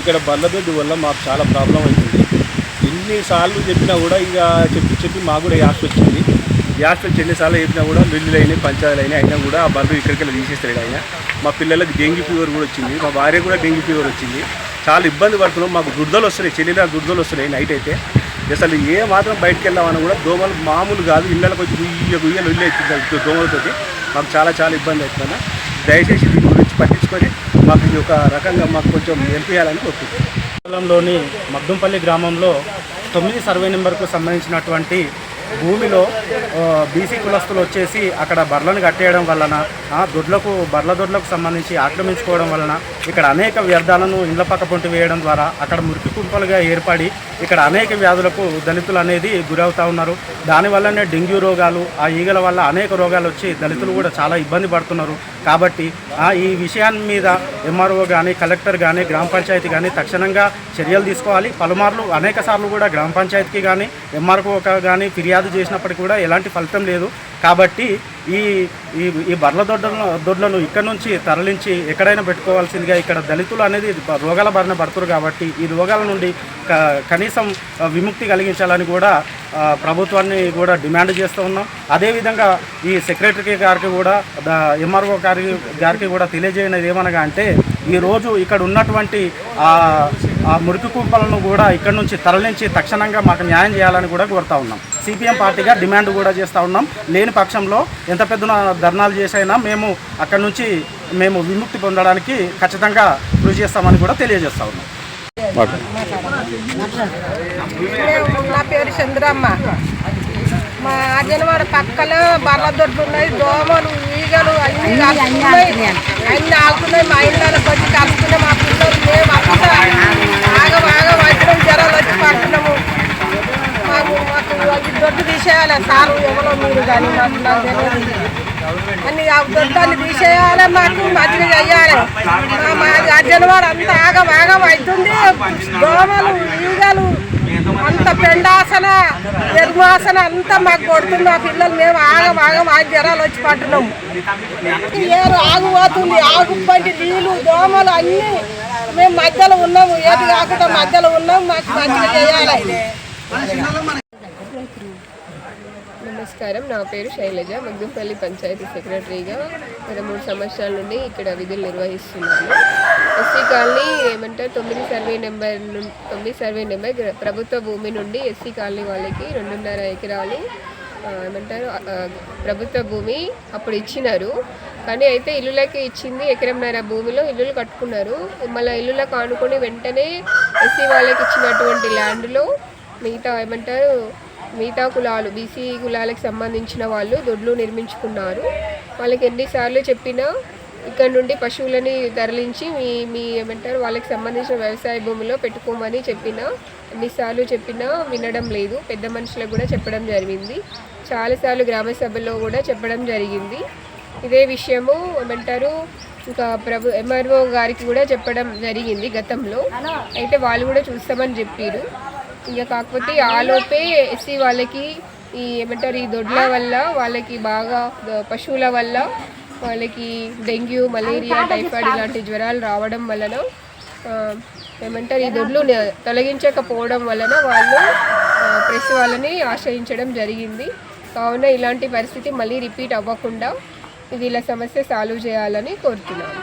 ఇక్కడ బర్లదొడ్డి వల్ల మాకు చాలా ప్రాబ్లం అవుతుంది. ఎన్నిసార్లు చెప్పినా కూడా ఇక చెప్పి మాకు కూడా యాస్ట్ వచ్చింది. యాస్ట్ వచ్చి ఎన్నిసార్లు చెప్పినా కూడా బిల్లులు అయినాయి, పంచాయతీలు అయినా కూడా ఆ బల్బు ఇక్కడికి తీసేస్తాడు ఆయన. మా పిల్లలకు డెంగ్యూ ఫీవర్ కూడా వచ్చింది, మా భార్య కూడా డెంగ్యూ ఫీవర్ వచ్చింది. చాలా ఇబ్బంది పడుతున్నాం. మాకు దుర్దలు వస్తున్నాయి, చెల్లిలో దుర్దలు వస్తున్నాయి. నైట్ అయితే అసలు ఏ మాత్రం బయటకు వెళ్దామని కూడా దోమలు మామూలు కాదు, ఇళ్ళకి వచ్చి గుయ్యలు ఇల్లు దోమలతోటి మాకు చాలా ఇబ్బంది అవుతుందన్న. దయచేసి దీని గురించి పట్టించుకొని మాకు ఇది ఒక రకంగా మాకు కొంచెం హెల్ప్ చేయాలని కోరుకుంటున్నాం. మండలంలోని మగ్దుంపల్లి గ్రామంలో 9 సర్వే నెంబర్కు సంబంధించినటువంటి భూమిలో బీసీ కులస్తులు వచ్చేసి అక్కడ బర్లను కట్టేయడం వలన బర్ల దొడ్లకు సంబంధించి ఆక్రమించుకోవడం వలన ఇక్కడ అనేక వ్యర్థాలను ఇండ్ల పక్క పొంటి వేయడం ద్వారా అక్కడ మురికి కుంపలుగా ఏర్పడి ఇక్కడ అనేక వ్యాధులకు దళితులు అనేది గురవుతూ ఉన్నారు. దానివల్లనే డెంగ్యూ రోగాలు, ఆ ఈగల వల్ల అనేక రోగాలు వచ్చి దళితులు కూడా చాలా ఇబ్బంది పడుతున్నారు. కాబట్టి ఈ విషయాన్ని మీద ఎంఆర్ఓ కానీ, కలెక్టర్ కానీ, గ్రామ పంచాయతీ కానీ తక్షణంగా చర్యలు తీసుకోవాలి. పలుమార్లు అనేక సార్లు కూడా గ్రామ పంచాయతీకి కానీ ఎంఆర్ఓ కానీ ఫిర్యాదు చేసినప్పటికీ కూడా ఎలాంటి ఫలితం లేదు. కాబట్టి ఈ బర్ల దొడ్లను ఇక్కడ నుంచి తరలించి ఎక్కడైనా పెట్టుకోవాల్సిందిగా, ఇక్కడ దళితులు అనేది రోగాల బారిన పడుతున్నారు. కాబట్టి ఈ రోగాల నుండి కనీసం విముక్తి కలిగించాలని కూడా ప్రభుత్వాన్ని కూడా డిమాండ్ చేస్తూ ఉన్నాం. అదేవిధంగా ఈ సెక్రటరీ గారికి కూడా, ఎంఆర్ఓ గారికి కూడా తెలియజేయనిది ఏమనగా అంటే, ఈరోజు ఇక్కడ ఉన్నటువంటి ఆ మురికి కుంపలను కూడా ఇక్కడ నుంచి తరలించి తక్షణంగా మాకు న్యాయం చేయాలని కూడా కోరుతా ఉన్నాం. సిపిఎం పార్టీగా డిమాండ్ కూడా చేస్తూ ఉన్నాం. లేని పక్షంలో ఎంత పెద్ద ధర్నాలు చేసైనా మేము అక్కడి నుంచి విముక్తి పొందడానికి ఖచ్చితంగా కృషి చేస్తామని కూడా తెలియజేస్తా ఉన్నాం. నా పేరు చంద్రమ్మ. మా ఆర్జనవాడ పక్కలో బర్ల దొడ్లు ఉన్నాయి, దోమలు, ఈగలు అన్ని ఆగుతున్నాయి. మా ఇళ్ళకి వచ్చి కలుస్తున్నాయి. మా పిల్లలు మేము అంతా ఆగం వచ్చినాం, జ్వరాలు వచ్చి పడుతున్నాము. మాకు దొడ్డు తీసేయాలి సారు, ఎవరో మీరు కానీ నాకు తెలియదు. అన్ని దొడ్డాన్ని తీసేయాలి, మాకు మంచిగా చెయ్యాలి. మా అర్జనవాడ అంతా ఆగం అవుతుంది. దోమలు, ఈగలు, అంత పెండాసన, ఎరుమాసన అంతా మాకు కొడుతుంది. మా పిల్లలు మేము ఆగం జ్వరాలు వచ్చి పడుతున్నాము. ఏరు ఆగుపోతుంది, ఆగుపంటి నీళ్ళు, దోమలు అన్నీ మేము మధ్యలో ఉన్నాము. ఏది కాకుండా మధ్యలో ఉన్నాము. మాకు మంచిగా చేయాలి. నమస్కారం, నా పేరు శైలజ. మగ్దుంపల్లి పంచాయతీ సెక్రటరీగా 3 సంవత్సరాల నుండి ఇక్కడ విధులు నిర్వహిస్తున్నాను. ఎస్సీ కాలనీ ఏమంటారు 9 సర్వే నెంబర్ ప్రభుత్వ భూమి నుండి ఎస్సీ కాలనీ వాళ్ళకి 2.5 ఎకరాలు ఏమంటారు ప్రభుత్వ భూమి అప్పుడు ఇచ్చినారు. కానీ అయితే ఇల్లులకి ఇచ్చింది 1.5 ఎకరం భూమిలో ఇల్లులు కట్టుకున్నారు. మళ్ళీ ఇల్లులకు ఆనుకొని వెంటనే ఎస్సీ వాళ్ళకి ఇచ్చినటువంటి ల్యాండ్లో మిగతా కులాలు, బీసీ కులాలకు సంబంధించిన వాళ్ళు దొడ్లు నిర్మించుకున్నారు. వాళ్ళకి ఎన్నిసార్లు చెప్పినా ఇక్కడ నుండి పశువులని తరలించి వాళ్ళకి సంబంధించిన వ్యవసాయ భూమిలో పెట్టుకోమని ఎన్నిసార్లు చెప్పినా వినడం లేదు. పెద్ద మనుషులకు కూడా చెప్పడం జరిగింది. చాలాసార్లు గ్రామ సభలో కూడా చెప్పడం జరిగింది. ఇదే విషయము ఇంకా ఎంఆర్ఓ గారికి కూడా చెప్పడం జరిగింది గతంలో. అయితే వాళ్ళు కూడా చూస్తామని చెప్పారు. ఇంకా కాకపోతే ఆలోపే ఎస్సీ వాళ్ళకి ఈ దొడ్ల వల్ల వాళ్ళకి బాగా పశువుల వల్ల వాళ్ళకి డెంగ్యూ, మలేరియా, టైఫాయిడ్ ఇలాంటి జ్వరాలు రావడం వలన ఈ దొడ్లు తొలగించకపోవడం వలన వాళ్ళు ప్రెస్ వాళ్ళని ఆశ్రయించడం జరిగింది. కావున ఇలాంటి పరిస్థితి మళ్ళీ రిపీట్ అవ్వకుండా వీళ్ళ సమస్య సాల్వ్ చేయాలని కోరుతున్నాను.